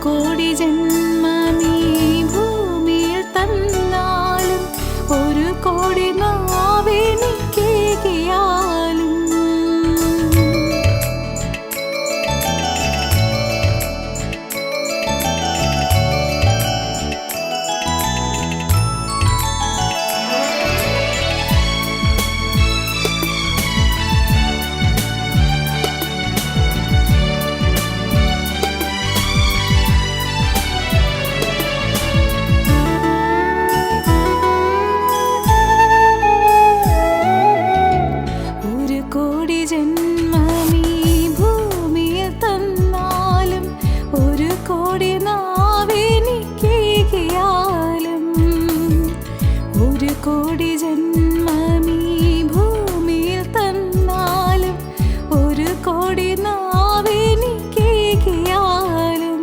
കോടി ജന്മമീ ഭൂമിയിൽ തന്നാലും ഒരു കോടി നാവെനിക്കേകിയാലും കോടി ജന്മമീ ഭൂമിയിൽ തന്നാലും ഒരു കോടി നാവെനിക്കേകിയാലും ഒരു കോടി ജന്മമീ ഭൂമിയിൽ തന്നാലും ഒരു കോടി നാവെനിക്കേകിയാലും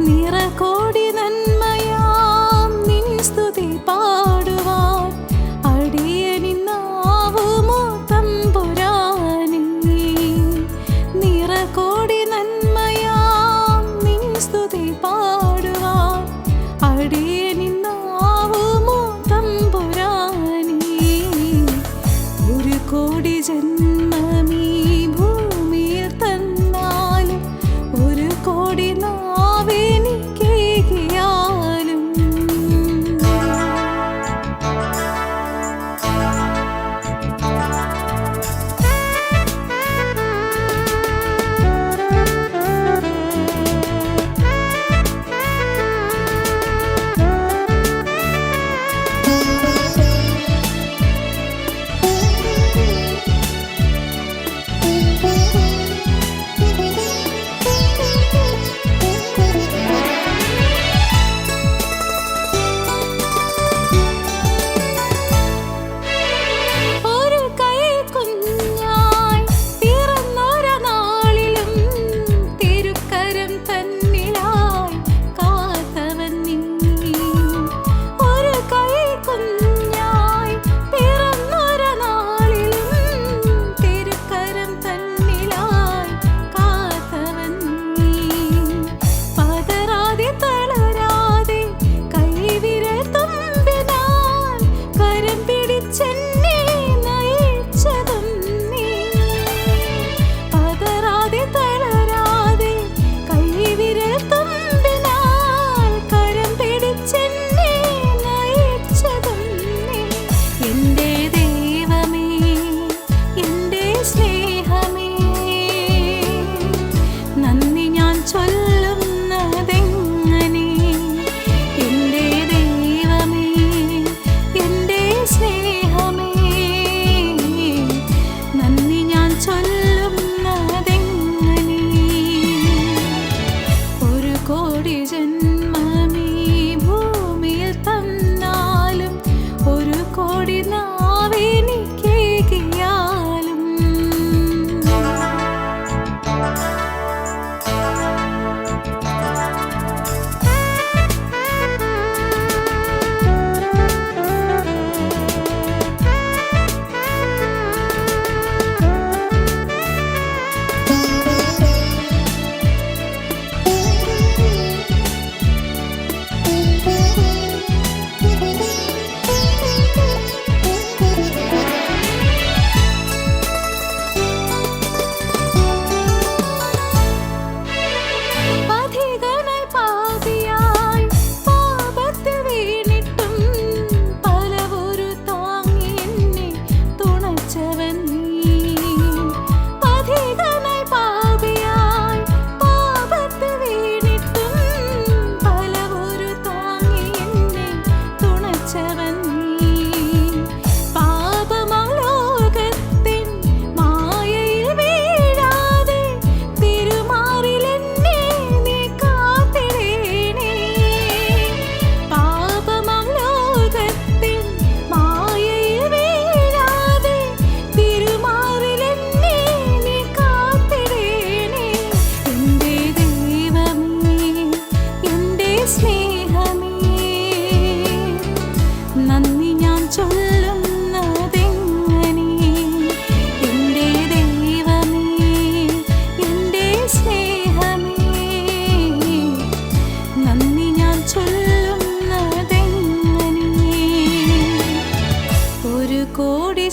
നിറകോടി നന്മയാം നിൻ സ്തുതി പാടുവാൻ അടിയനിന്നാവുമോ തമ്പുരാനേ. നിറകോടി നന്മയാം നിൻ സ്തുതി പാടുവാൻ അടിയനിന്നാവുമോ തമ്പുരാനേ. ഒരു കോടി ജന്മമീ ഭൂമിയിൽ തന്നാലും ഒരു കോടി നാവെനിക്കേകിയാലും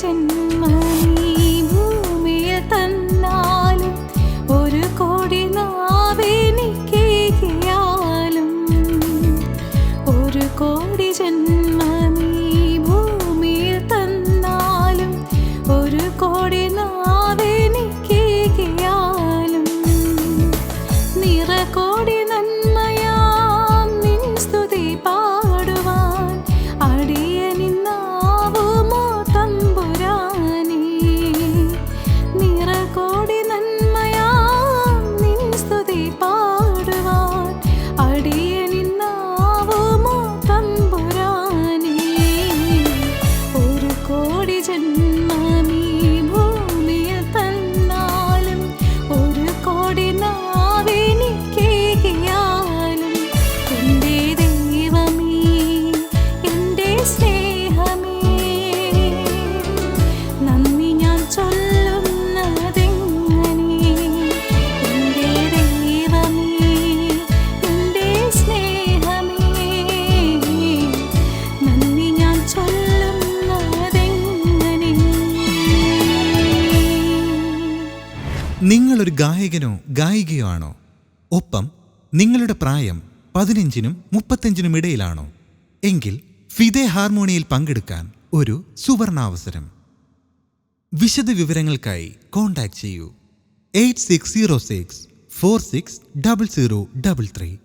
ജന്മമീ ഭൂമിയിൽ തന്നാലും ഒരു കോടി നാവെനിക്കേകിയാലും ഒരു കോടി ജന്മമീ ഭൂമിയിൽ തന്നാലും ഒരു കോടി നാവെനിക്കേകിയാലും നിറകോടി നന്മയാം നിൻ സ്തുതി പാടുവാൻ അടിയനിന്നാവുമോ തമ്പുരാനേ. നിറകോടി നന്മയാം നിൻ സ്തുതി പാടുവാൻ അടിയനിന്നാവുമോ തമ്പുരാനേ. ഒരു കോടി ജന്മമീ ഭൂമിയിൽ തന്നാലും ഒരു കോടി നാവെനിക്കേകിയാലും എൻ്റെ ദൈവമേ, എൻ്റെ സ്നേഹമേ, നന്ദി ഞാൻ ചൊല്ലുന്നതെങ്ങനെ. എൻ്റെ ദൈവമേ, എൻ്റെ സ്നേഹമേ, നന്ദി ഞാൻ ചൊല്ലുന്നതെങ്ങനെ. നിങ്ങളൊരു ഗായകനോ ഗായികയോ ആണോ? ഒപ്പം നിങ്ങളുടെ പ്രായം 15-നും 35-നും ഇടയിലാണോ? എങ്കിൽ ഫിദെ ഹാർമോണിയിൽ പങ്കെടുക്കാൻ ഒരു സുവർണാവസരം. വിശദ വിവരങ്ങൾക്കായി കോൺടാക്ട് ചെയ്യൂ 8606 460033.